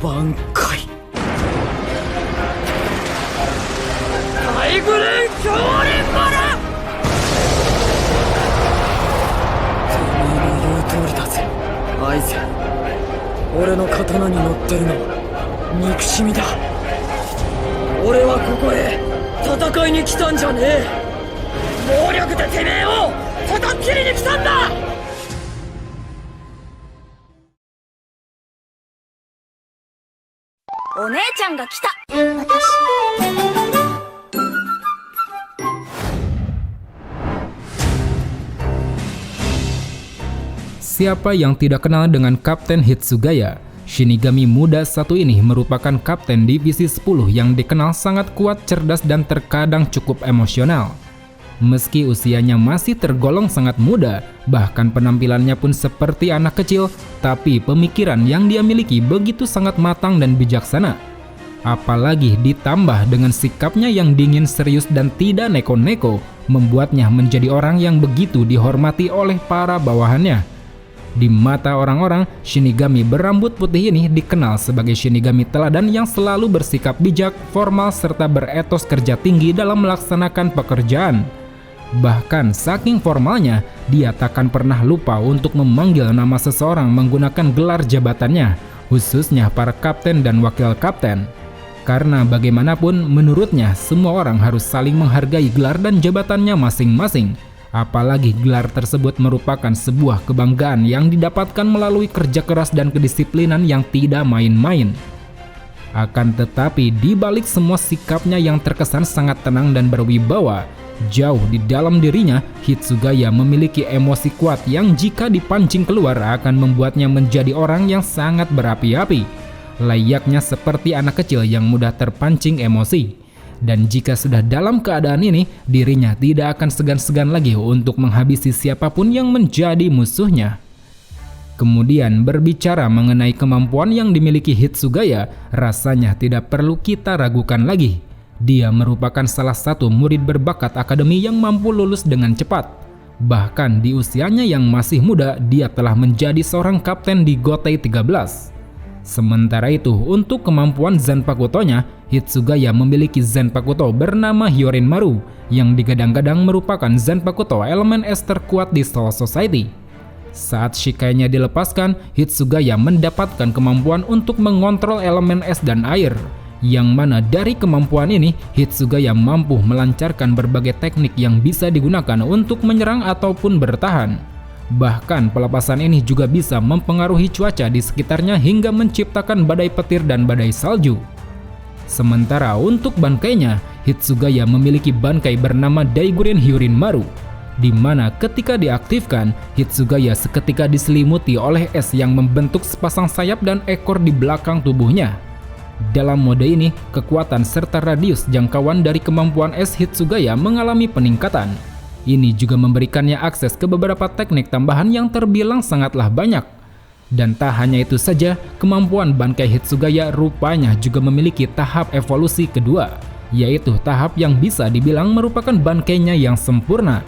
挽回大グレン強連バラ。てめえの言う通りだぜアイゼン。俺の刀に乗ってるのは憎しみだ。俺はここへ戦いに来たんじゃねえ。暴力でてめえを叩っきりに来たんだ。お姉ちゃんが来た。Siapa yang tidak kenal dengan Kapten Hitsugaya? Shinigami muda satu ini merupakan kapten divisi 10 yang dikenal sangat kuat, cerdas, dan terkadang cukup emosional. Meski usianya masih tergolong sangat muda, bahkan penampilannya pun seperti anak kecil, tapi pemikiran yang dia miliki begitu sangat matang dan bijaksana. Apalagi ditambah dengan sikapnya yang dingin, serius, dan tidak neko-neko, membuatnya menjadi orang yang begitu dihormati oleh para bawahannya. Di mata orang-orang, Shinigami berambut putih ini dikenal sebagai Shinigami teladan yang selalu bersikap bijak, formal, serta beretos kerja tinggi dalam melaksanakan pekerjaan. Bahkan saking formalnya, dia takkan pernah lupa untuk memanggil nama seseorang menggunakan gelar jabatannya, khususnya para kapten dan wakil kapten. Karena bagaimanapun menurutnya semua orang harus saling menghargai gelar dan jabatannya masing-masing. Apalagi gelar tersebut merupakan sebuah kebanggaan yang didapatkan melalui kerja keras dan kedisiplinan yang tidak main-main. Akan tetapi di balik semua sikapnya yang terkesan sangat tenang dan berwibawa, jauh di dalam dirinya Hitsugaya memiliki emosi kuat yang jika dipancing keluar akan membuatnya menjadi orang yang sangat berapi-api, layaknya seperti anak kecil yang mudah terpancing emosi. Dan jika sudah dalam keadaan ini, dirinya tidak akan segan-segan lagi untuk menghabisi siapapun yang menjadi musuhnya. Kemudian berbicara mengenai kemampuan yang dimiliki Hitsugaya, rasanya tidak perlu kita ragukan lagi. Dia merupakan salah satu murid berbakat akademi yang mampu lulus dengan cepat. Bahkan di usianya yang masih muda, dia telah menjadi seorang kapten di Gotei 13. Sementara itu, untuk kemampuan Zanpakuto-nya, Hitsugaya memiliki Zanpakuto bernama Hyorin-maru yang digadang-gadang merupakan Zanpakuto elemen es terkuat di Soul Society. Saat Shikai-nya dilepaskan, Hitsugaya mendapatkan kemampuan untuk mengontrol elemen es dan air, yang mana dari kemampuan ini Hitsugaya mampu melancarkan berbagai teknik yang bisa digunakan untuk menyerang ataupun bertahan. Bahkan pelepasan ini juga bisa mempengaruhi cuaca di sekitarnya hingga menciptakan badai petir dan badai salju. Sementara untuk bankainya, Hitsugaya memiliki bangkai bernama Daiguren Hyorin-maru, di mana ketika diaktifkan, Hitsugaya seketika diselimuti oleh es yang membentuk sepasang sayap dan ekor di belakang tubuhnya. Dalam mode ini, kekuatan serta radius jangkauan dari kemampuan es Hitsugaya mengalami peningkatan. Ini juga memberikannya akses ke beberapa teknik tambahan yang terbilang sangatlah banyak. Dan tak hanya itu saja, kemampuan bangkai Hitsugaya rupanya juga memiliki tahap evolusi kedua, yaitu tahap yang bisa dibilang merupakan bangkainya yang sempurna.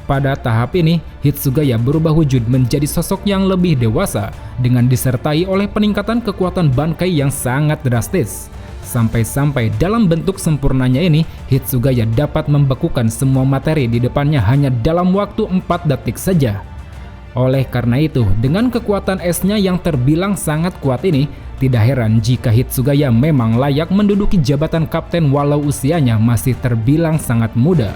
Pada tahap ini, Hitsugaya berubah wujud menjadi sosok yang lebih dewasa, dengan disertai oleh peningkatan kekuatan bangkai yang sangat drastis. Sampai-sampai dalam bentuk sempurnanya ini, Hitsugaya dapat membekukan semua materi di depannya hanya dalam waktu 4 detik saja. Oleh karena itu, dengan kekuatan esnya yang terbilang sangat kuat ini, tidak heran jika Hitsugaya memang layak menduduki jabatan kapten walau usianya masih terbilang sangat muda.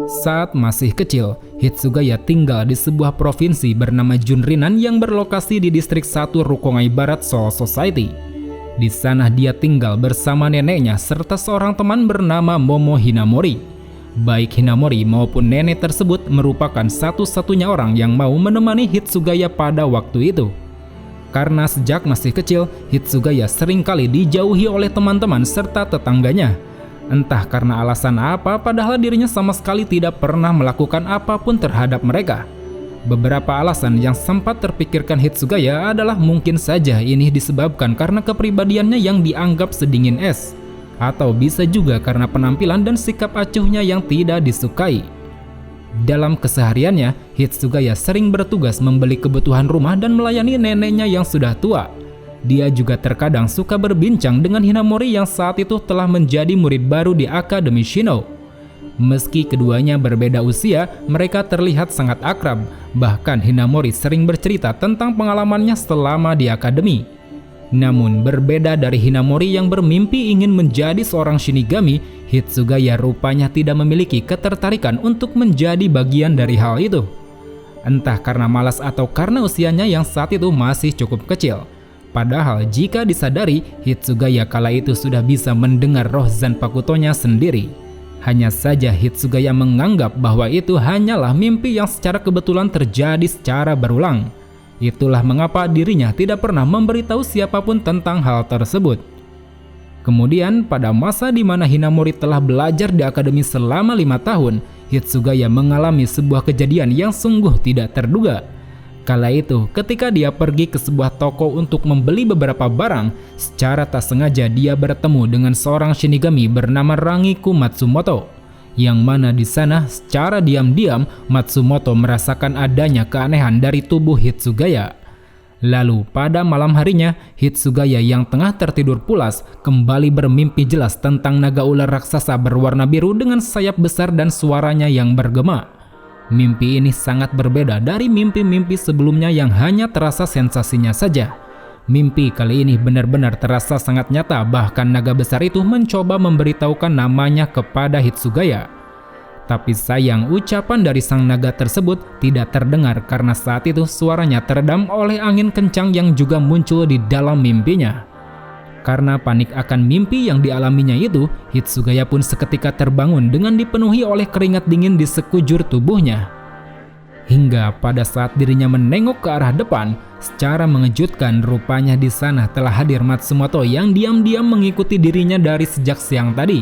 Saat masih kecil, Hitsugaya tinggal di sebuah provinsi bernama Junrinan yang berlokasi di distrik 1 Rukongai Barat Soul Society. Di sana dia tinggal bersama neneknya serta seorang teman bernama Momo Hinamori. Baik Hinamori maupun nenek tersebut merupakan satu-satunya orang yang mau menemani Hitsugaya pada waktu itu. Karena sejak masih kecil, Hitsugaya seringkali dijauhi oleh teman-teman serta tetangganya. Entah karena alasan apa, padahal dirinya sama sekali tidak pernah melakukan apapun terhadap mereka. Beberapa alasan yang sempat terpikirkan Hitsugaya adalah mungkin saja ini disebabkan karena kepribadiannya yang dianggap sedingin es. atau bisa juga karena penampilan dan sikap acuhnya yang tidak disukai. Dalam kesehariannya, Hitsugaya sering bertugas membeli kebutuhan rumah dan melayani neneknya yang sudah tua. Dia juga terkadang suka berbincang dengan Hinamori yang saat itu telah menjadi murid baru di Akademi Shino. Meski keduanya berbeda usia, mereka terlihat sangat akrab. Bahkan Hinamori sering bercerita tentang pengalamannya selama di akademi. Namun berbeda dari Hinamori yang bermimpi ingin menjadi seorang Shinigami, Hitsugaya rupanya tidak memiliki ketertarikan untuk menjadi bagian dari hal itu. Entah karena malas atau karena usianya yang saat itu masih cukup kecil. Padahal jika disadari, Hitsugaya kala itu sudah bisa mendengar roh Zanpakuto-nya sendiri. Hanya saja Hitsugaya menganggap bahwa itu hanyalah mimpi yang secara kebetulan terjadi secara berulang. Itulah mengapa dirinya tidak pernah memberitahu siapapun tentang hal tersebut. Kemudian pada masa di mana Hinamori telah belajar di akademi selama 5 tahun, Hitsugaya mengalami sebuah kejadian yang sungguh tidak terduga. Kala itu, ketika dia pergi ke sebuah toko untuk membeli beberapa barang, secara tak sengaja dia bertemu dengan seorang Shinigami bernama Rangiku Matsumoto. Yang mana di sana secara diam-diam Matsumoto merasakan adanya keanehan dari tubuh Hitsugaya. Lalu pada malam harinya, Hitsugaya yang tengah tertidur pulas kembali bermimpi jelas tentang naga ular raksasa berwarna biru dengan sayap besar dan suaranya yang bergema. Mimpi ini sangat berbeda dari mimpi-mimpi sebelumnya yang hanya terasa sensasinya saja. Mimpi kali ini benar-benar terasa sangat nyata, bahkan naga besar itu mencoba memberitahukan namanya kepada Hitsugaya. Tapi sayang, ucapan dari sang naga tersebut tidak terdengar karena saat itu suaranya teredam oleh angin kencang yang juga muncul di dalam mimpinya. Karena panik akan mimpi yang dialaminya itu, Hitsugaya pun seketika terbangun dengan dipenuhi oleh keringat dingin di sekujur tubuhnya. Hingga pada saat dirinya menengok ke arah depan, secara mengejutkan rupanya di sana telah hadir Matsumoto yang diam-diam mengikuti dirinya dari sejak siang tadi.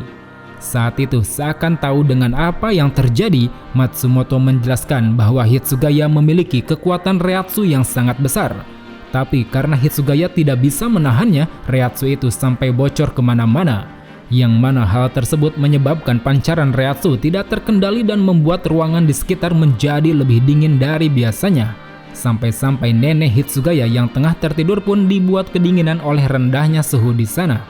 Saat itu seakan tahu dengan apa yang terjadi, Matsumoto menjelaskan bahwa Hitsugaya memiliki kekuatan Reiatsu yang sangat besar. Tapi karena Hitsugaya tidak bisa menahannya, Reiatsu itu sampai bocor kemana-mana. Yang mana hal tersebut menyebabkan pancaran Reiatsu tidak terkendali dan membuat ruangan di sekitar menjadi lebih dingin dari biasanya. Sampai-sampai nenek Hitsugaya yang tengah tertidur pun dibuat kedinginan oleh rendahnya suhu di sana.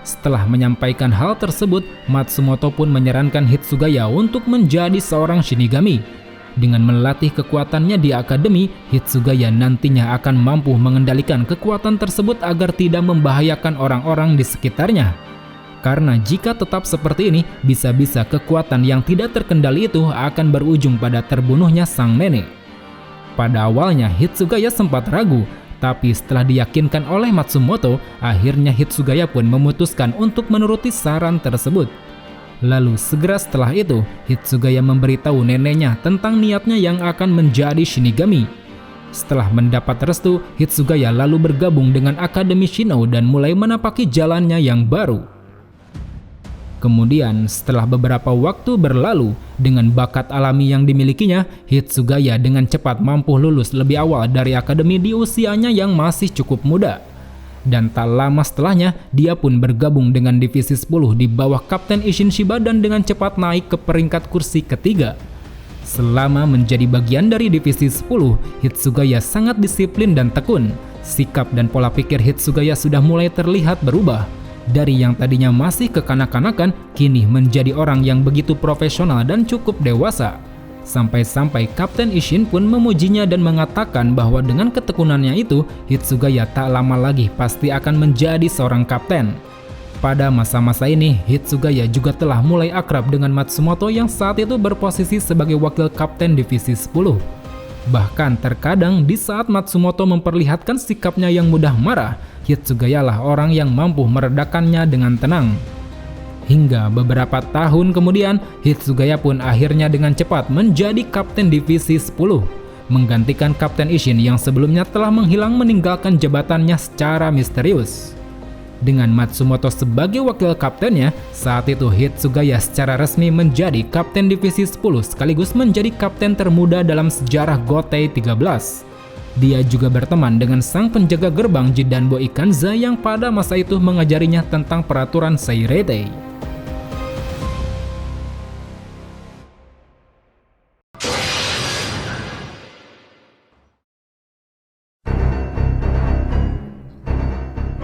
Setelah menyampaikan hal tersebut, Matsumoto pun menyarankan Hitsugaya untuk menjadi seorang Shinigami. Dengan melatih kekuatannya di akademi, Hitsugaya nantinya akan mampu mengendalikan kekuatan tersebut agar tidak membahayakan orang-orang di sekitarnya. Karena jika tetap seperti ini, bisa-bisa kekuatan yang tidak terkendali itu akan berujung pada terbunuhnya sang nenek. Pada awalnya Hitsugaya sempat ragu, tapi setelah diyakinkan oleh Matsumoto, akhirnya Hitsugaya pun memutuskan untuk menuruti saran tersebut. Lalu segera setelah itu, Hitsugaya memberitahu neneknya tentang niatnya yang akan menjadi Shinigami. Setelah mendapat restu, Hitsugaya lalu bergabung dengan Akademi Shino dan mulai menapaki jalannya yang baru. Kemudian setelah beberapa waktu berlalu, dengan bakat alami yang dimilikinya, Hitsugaya dengan cepat mampu lulus lebih awal dari akademi di usianya yang masih cukup muda. Dan tak lama setelahnya, dia pun bergabung dengan divisi 10 di bawah Kapten Isshin Shiba dan dengan cepat naik ke peringkat kursi ketiga. Selama menjadi bagian dari divisi 10, Hitsugaya sangat disiplin dan tekun. Sikap dan pola pikir Hitsugaya sudah mulai terlihat berubah. Dari yang tadinya masih kekanak-kanakan, kini menjadi orang yang begitu profesional dan cukup dewasa. Sampai-sampai Kapten Isshin pun memujinya dan mengatakan bahwa dengan ketekunannya itu, Hitsugaya tak lama lagi pasti akan menjadi seorang kapten. Pada masa-masa ini, Hitsugaya juga telah mulai akrab dengan Matsumoto yang saat itu berposisi sebagai wakil kapten divisi 10. Bahkan terkadang di saat Matsumoto memperlihatkan sikapnya yang mudah marah, Hitsugaya lah orang yang mampu meredakannya dengan tenang. Hingga beberapa tahun kemudian, Hitsugaya pun akhirnya dengan cepat menjadi kapten divisi 10, menggantikan Kapten Isshin yang sebelumnya telah menghilang meninggalkan jabatannya secara misterius. Dengan Matsumoto sebagai wakil kaptennya, saat itu Hitsugaya secara resmi menjadi kapten divisi 10 sekaligus menjadi kapten termuda dalam sejarah Gotei 13. Dia juga berteman dengan sang penjaga gerbang Jidanbo Ikanza yang pada masa itu mengajarinya tentang peraturan Seirete.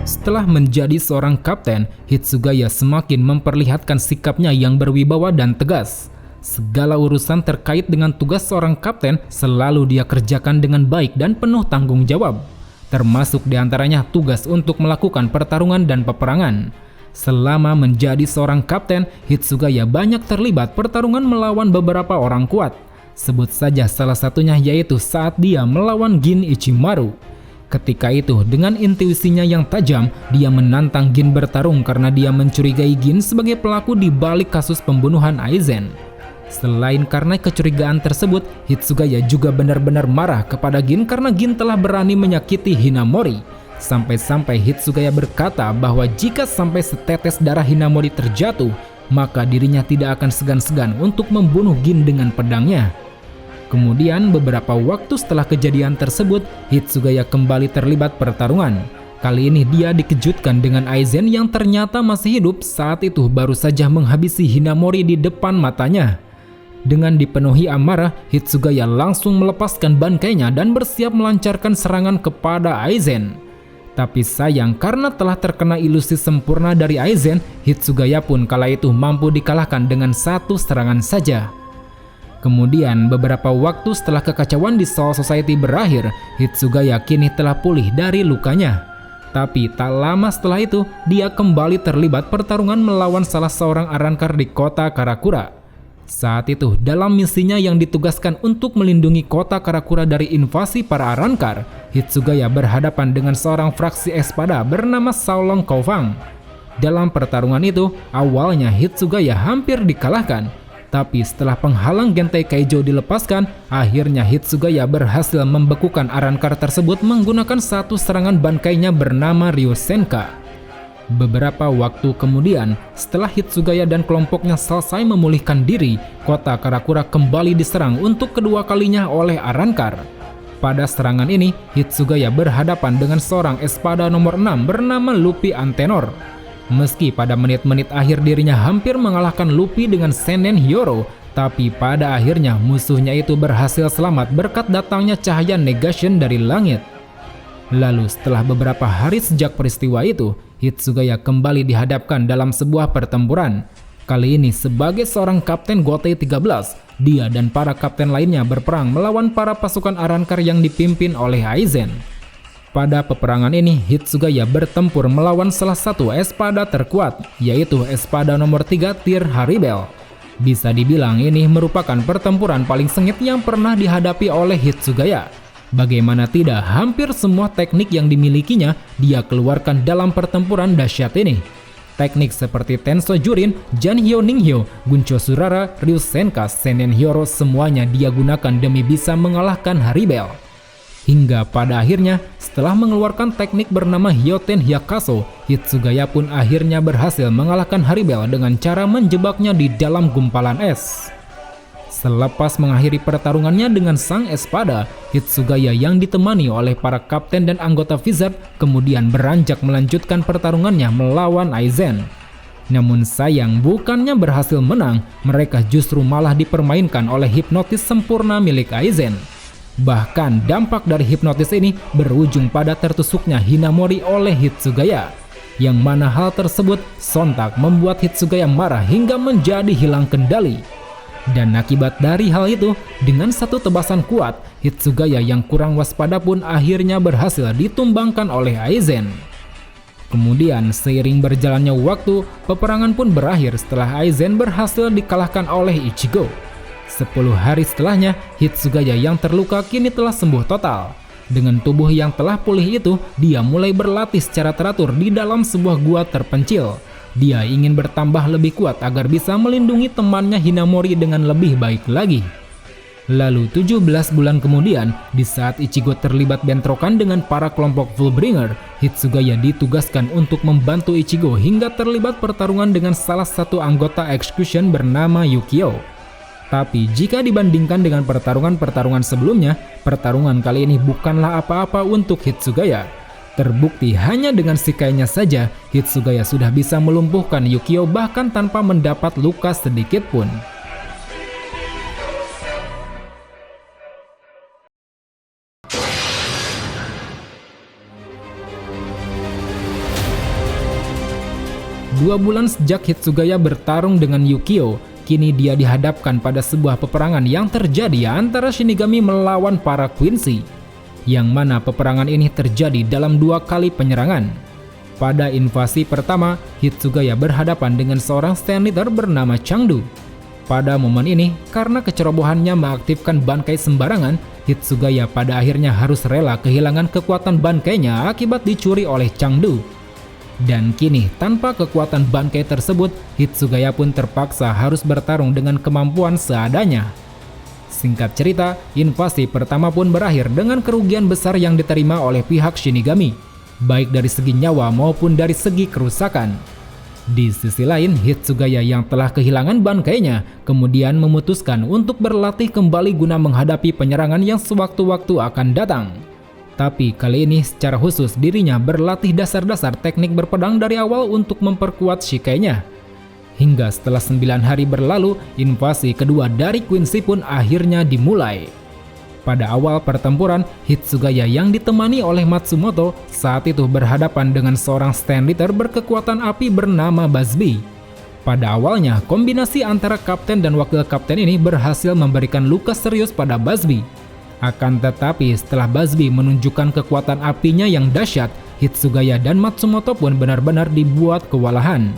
Setelah menjadi seorang kapten, Hitsugaya semakin memperlihatkan sikapnya yang berwibawa dan tegas. Segala urusan terkait dengan tugas seorang kapten selalu dia kerjakan dengan baik dan penuh tanggung jawab. Termasuk diantaranya tugas untuk melakukan pertarungan dan peperangan. Selama menjadi seorang kapten, Hitsugaya banyak terlibat pertarungan melawan beberapa orang kuat. Sebut saja salah satunya yaitu saat dia melawan Gin Ichimaru. Ketika itu, dengan intuisinya yang tajam, dia menantang Gin bertarung karena dia mencurigai Gin sebagai pelaku di balik kasus pembunuhan Aizen. Selain karena kecurigaan tersebut, Hitsugaya juga benar-benar marah kepada Gin karena Gin telah berani menyakiti Hinamori. Sampai-sampai Hitsugaya berkata bahwa jika sampai setetes darah Hinamori terjatuh, maka dirinya tidak akan segan-segan untuk membunuh Gin dengan pedangnya. Kemudian beberapa waktu setelah kejadian tersebut, Hitsugaya kembali terlibat pertarungan. Kali ini dia dikejutkan dengan Aizen yang ternyata masih hidup saat itu baru saja menghabisi Hinamori di depan matanya. Dengan dipenuhi amarah, Hitsugaya langsung melepaskan bangkainya dan bersiap melancarkan serangan kepada Aizen. Tapi sayang karena telah terkena ilusi sempurna dari Aizen, Hitsugaya pun kala itu mampu dikalahkan dengan satu serangan saja. Kemudian beberapa waktu setelah kekacauan di Soul Society berakhir, Hitsugaya kini telah pulih dari lukanya. Tapi tak lama setelah itu, dia kembali terlibat pertarungan melawan salah seorang Arrancar di kota Karakura. Saat itu, dalam misinya yang ditugaskan untuk melindungi kota Karakura dari invasi para Arrancar, Hitsugaya berhadapan dengan seorang fraksi Espada bernama Shaolong Koufang. Dalam pertarungan itu, awalnya Hitsugaya hampir dikalahkan. Tapi setelah penghalang Gentai Kaijo dilepaskan, akhirnya Hitsugaya berhasil membekukan Arrancar tersebut menggunakan satu serangan bankainya bernama Ryosenka. Beberapa waktu kemudian, setelah Hitsugaya dan kelompoknya selesai memulihkan diri, kota Karakura kembali diserang untuk kedua kalinya oleh Arrancar. Pada serangan ini, Hitsugaya berhadapan dengan seorang Espada nomor 6 bernama Luffy Antenor. Meski pada menit-menit akhir dirinya hampir mengalahkan Luffy dengan Senen Hyoro, tapi pada akhirnya musuhnya itu berhasil selamat berkat datangnya cahaya negation dari langit. Lalu setelah beberapa hari sejak peristiwa itu, Hitsugaya kembali dihadapkan dalam sebuah pertempuran. Kali ini sebagai seorang kapten Gotei 13, dia dan para kapten lainnya berperang melawan para pasukan Arrancar yang dipimpin oleh Aizen. Pada peperangan ini, Hitsugaya bertempur melawan salah satu Espada terkuat, yaitu Espada nomor 3 Tyr Haribel. Bisa dibilang ini merupakan pertempuran paling sengit yang pernah dihadapi oleh Hitsugaya. Bagaimana tidak, hampir semua teknik yang dimilikinya dia keluarkan dalam pertempuran dahsyat ini. Teknik seperti Tenso Jurin, Janhyo Ninghyo, Guncho Surara, Ryosenka, Senen Hyoro semuanya dia gunakan demi bisa mengalahkan Haribel. Hingga pada akhirnya, setelah mengeluarkan teknik bernama Hyoten Hyakaso, Hitsugaya pun akhirnya berhasil mengalahkan Haribel dengan cara menjebaknya di dalam gumpalan es. Selepas mengakhiri pertarungannya dengan sang Espada, Hitsugaya yang ditemani oleh para kapten dan anggota Vizard kemudian beranjak melanjutkan pertarungannya melawan Aizen. Namun sayang, bukannya berhasil menang, mereka justru malah dipermainkan oleh hipnotis sempurna milik Aizen. Bahkan dampak dari hipnotis ini berujung pada tertusuknya Hinamori oleh Hitsugaya, yang mana hal tersebut sontak membuat Hitsugaya marah hingga menjadi hilang kendali. Dan akibat dari hal itu, dengan satu tebasan kuat, Hitsugaya yang kurang waspada pun akhirnya berhasil ditumbangkan oleh Aizen. Kemudian seiring berjalannya waktu, peperangan pun berakhir setelah Aizen berhasil dikalahkan oleh Ichigo. 10 hari setelahnya, Hitsugaya yang terluka kini telah sembuh total. Dengan tubuh yang telah pulih itu, dia mulai berlatih secara teratur di dalam sebuah gua terpencil. Dia ingin bertambah lebih kuat agar bisa melindungi temannya Hinamori dengan lebih baik lagi. Lalu 17 bulan kemudian, di saat Ichigo terlibat bentrokan dengan para kelompok Fullbringer, Hitsugaya ditugaskan untuk membantu Ichigo hingga terlibat pertarungan dengan salah satu anggota Execution bernama Yukio. Tapi jika dibandingkan dengan pertarungan-pertarungan sebelumnya, pertarungan kali ini bukanlah apa-apa untuk Hitsugaya. Terbukti hanya dengan sikainya saja, Hitsugaya sudah bisa melumpuhkan Yukio bahkan tanpa mendapat luka sedikit pun. Dua bulan sejak Hitsugaya bertarung dengan Yukio, kini dia dihadapkan pada sebuah peperangan yang terjadi antara Shinigami melawan para Quincy, yang mana peperangan ini terjadi dalam 2 kali penyerangan. Pada invasi pertama, Hitsugaya berhadapan dengan seorang stand leader bernama Changdu. Pada momen ini, karena kecerobohannya mengaktifkan bankai sembarangan, Hitsugaya pada akhirnya harus rela kehilangan kekuatan bankainya akibat dicuri oleh Changdu. Dan kini tanpa kekuatan bankai tersebut, Hitsugaya pun terpaksa harus bertarung dengan kemampuan seadanya. Singkat cerita, invasi pertama pun berakhir dengan kerugian besar yang diterima oleh pihak Shinigami, baik dari segi nyawa maupun dari segi kerusakan. Di sisi lain, Hitsugaya yang telah kehilangan bankainya kemudian memutuskan untuk berlatih kembali guna menghadapi penyerangan yang sewaktu-waktu akan datang. Tapi kali ini secara khusus dirinya berlatih dasar-dasar teknik berpedang dari awal untuk memperkuat shikainya. Hingga setelah 9 hari berlalu, invasi kedua dari Quincy pun akhirnya dimulai. Pada awal pertempuran, Hitsugaya yang ditemani oleh Matsumoto saat itu berhadapan dengan seorang stand leader berkekuatan api bernama Busby. Pada awalnya, kombinasi antara kapten dan wakil kapten ini berhasil memberikan luka serius pada Busby. Akan tetapi setelah Busby menunjukkan kekuatan apinya yang dahsyat, Hitsugaya dan Matsumoto pun benar-benar dibuat kewalahan.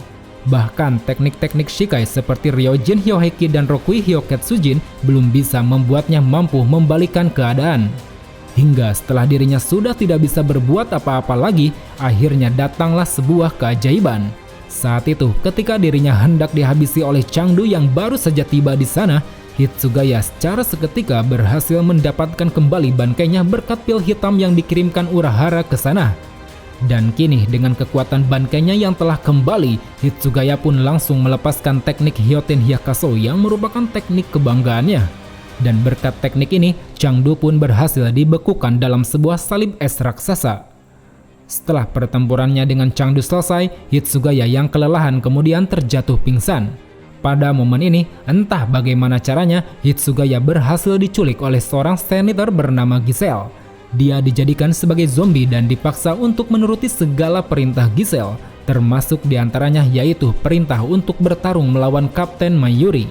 Bahkan teknik-teknik Shikai seperti Ryojin Hyoheki dan Rokui Hyoketsujin belum bisa membuatnya mampu membalikan keadaan. Hingga setelah dirinya sudah tidak bisa berbuat apa-apa lagi, akhirnya datanglah sebuah keajaiban. Saat itu, ketika dirinya hendak dihabisi oleh Changdu yang baru saja tiba di sana, Hitsugaya secara seketika berhasil mendapatkan kembali bankainya berkat pil hitam yang dikirimkan Urahara ke sana. Dan kini dengan kekuatan bankainya yang telah kembali, Hitsugaya pun langsung melepaskan teknik Hyoten Hyakaso yang merupakan teknik kebanggaannya. Dan berkat teknik ini, Changdu pun berhasil dibekukan dalam sebuah salib es raksasa. Setelah pertempurannya dengan Changdu selesai, Hitsugaya yang kelelahan kemudian terjatuh pingsan. Pada momen ini, entah bagaimana caranya, Hitsugaya berhasil diculik oleh seorang stand leader bernama Giselle. Dia dijadikan sebagai zombie dan dipaksa untuk menuruti segala perintah Giselle, termasuk diantaranya yaitu perintah untuk bertarung melawan Kapten Mayuri.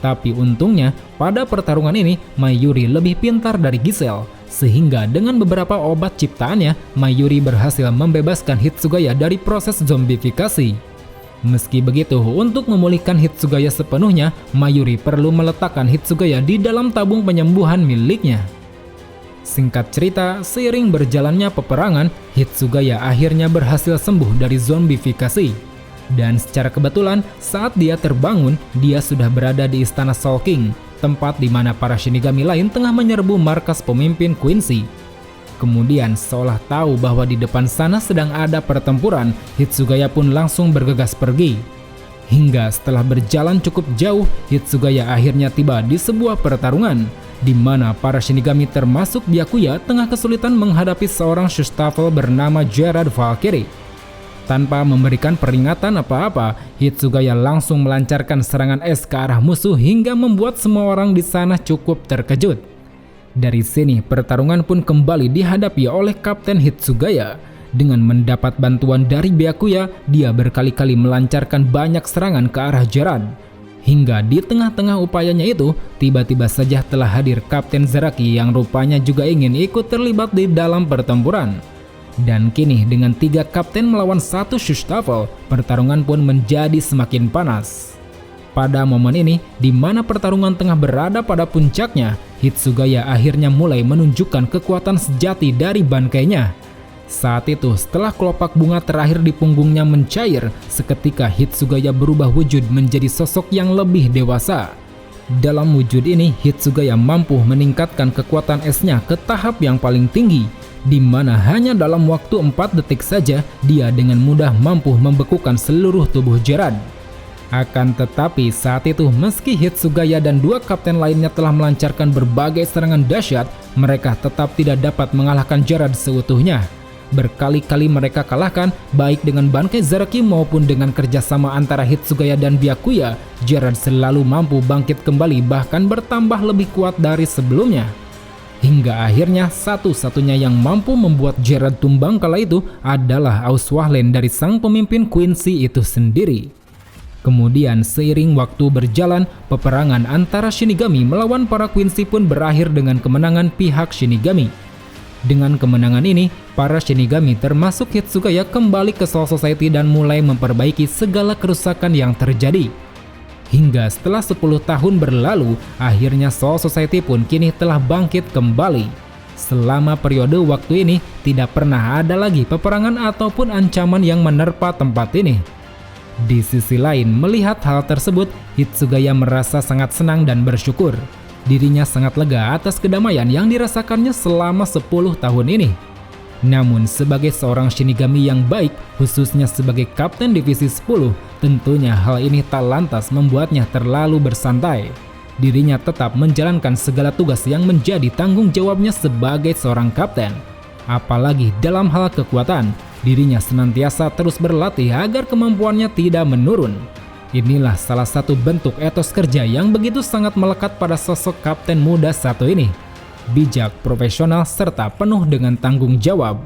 Tapi untungnya, pada pertarungan ini, Mayuri lebih pintar dari Giselle, sehingga dengan beberapa obat ciptaannya, Mayuri berhasil membebaskan Hitsugaya dari proses zombifikasi. Meski begitu, untuk memulihkan Hitsugaya sepenuhnya, Mayuri perlu meletakkan Hitsugaya di dalam tabung penyembuhan miliknya. Singkat cerita, seiring berjalannya peperangan, Hitsugaya akhirnya berhasil sembuh dari zombifikasi. Dan secara kebetulan, saat dia terbangun, dia sudah berada di Istana Soul King, tempat di mana para Shinigami lain tengah menyerbu markas pemimpin Quincy. Kemudian seolah tahu bahwa di depan sana sedang ada pertempuran, Hitsugaya pun langsung bergegas pergi. Hingga setelah berjalan cukup jauh, Hitsugaya akhirnya tiba di sebuah pertarungan, di mana para Shinigami termasuk Byakuya tengah kesulitan menghadapi seorang Shustafel bernama Gerard Valkyrie. Tanpa memberikan peringatan apa-apa, Hitsugaya langsung melancarkan serangan es ke arah musuh hingga membuat semua orang di sana cukup terkejut. Dari sini, pertarungan pun kembali dihadapi oleh Kapten Hitsugaya. Dengan mendapat bantuan dari Byakuya, dia berkali-kali melancarkan banyak serangan ke arah Gerard. Hingga di tengah-tengah upayanya itu, tiba-tiba saja telah hadir Kapten Zaraki yang rupanya juga ingin ikut terlibat di dalam pertempuran. Dan kini dengan 3 kapten melawan 1 Shustafel, pertarungan pun menjadi semakin panas. Pada momen ini, di mana pertarungan tengah berada pada puncaknya, Hitsugaya akhirnya mulai menunjukkan kekuatan sejati dari bankainya. Saat itu, setelah kelopak bunga terakhir di punggungnya mencair, seketika Hitsugaya berubah wujud menjadi sosok yang lebih dewasa. Dalam wujud ini, Hitsugaya mampu meningkatkan kekuatan esnya ke tahap yang paling tinggi, di mana hanya dalam waktu 4 detik saja dia dengan mudah mampu membekukan seluruh tubuh Gerard. Akan tetapi saat itu meski Hitsugaya dan dua kapten lainnya telah melancarkan berbagai serangan dahsyat, mereka tetap tidak dapat mengalahkan Gerard seutuhnya. Berkali-kali mereka kalahkan, baik dengan bangkai Zaraki maupun dengan kerjasama antara Hitsugaya dan Byakuya. Gerard selalu mampu bangkit kembali, bahkan bertambah lebih kuat dari sebelumnya. Hingga akhirnya satu-satunya yang mampu membuat Gerard tumbang kala itu adalah Auswahlen dari sang pemimpin Quincy itu sendiri. Kemudian seiring waktu berjalan, peperangan antara Shinigami melawan para Quincy pun berakhir dengan kemenangan pihak Shinigami. Dengan kemenangan ini, para Shinigami termasuk Hitsugaya kembali ke Soul Society dan mulai memperbaiki segala kerusakan yang terjadi. Hingga setelah 10 tahun berlalu, akhirnya Soul Society pun kini telah bangkit kembali. Selama periode waktu ini, tidak pernah ada lagi peperangan ataupun ancaman yang menerpa tempat ini. Di sisi lain, melihat hal tersebut, Hitsugaya merasa sangat senang dan bersyukur. Dirinya sangat lega atas kedamaian yang dirasakannya selama 10 tahun ini. Namun sebagai seorang Shinigami yang baik, khususnya sebagai Kapten Divisi 10, tentunya hal ini tak lantas membuatnya terlalu bersantai. Dirinya tetap menjalankan segala tugas yang menjadi tanggung jawabnya sebagai seorang kapten. Apalagi dalam hal kekuatan, dirinya senantiasa terus berlatih agar kemampuannya tidak menurun. Inilah salah satu bentuk etos kerja yang begitu sangat melekat pada sosok kapten muda satu ini. Bijak, profesional, serta penuh dengan tanggung jawab.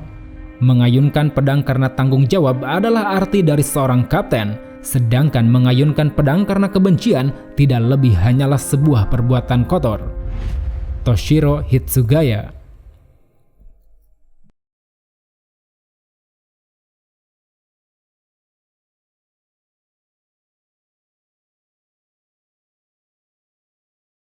Mengayunkan pedang karena tanggung jawab adalah arti dari seorang kapten, sedangkan mengayunkan pedang karena kebencian tidak lebih hanyalah sebuah perbuatan kotor. Toshiro Hitsugaya.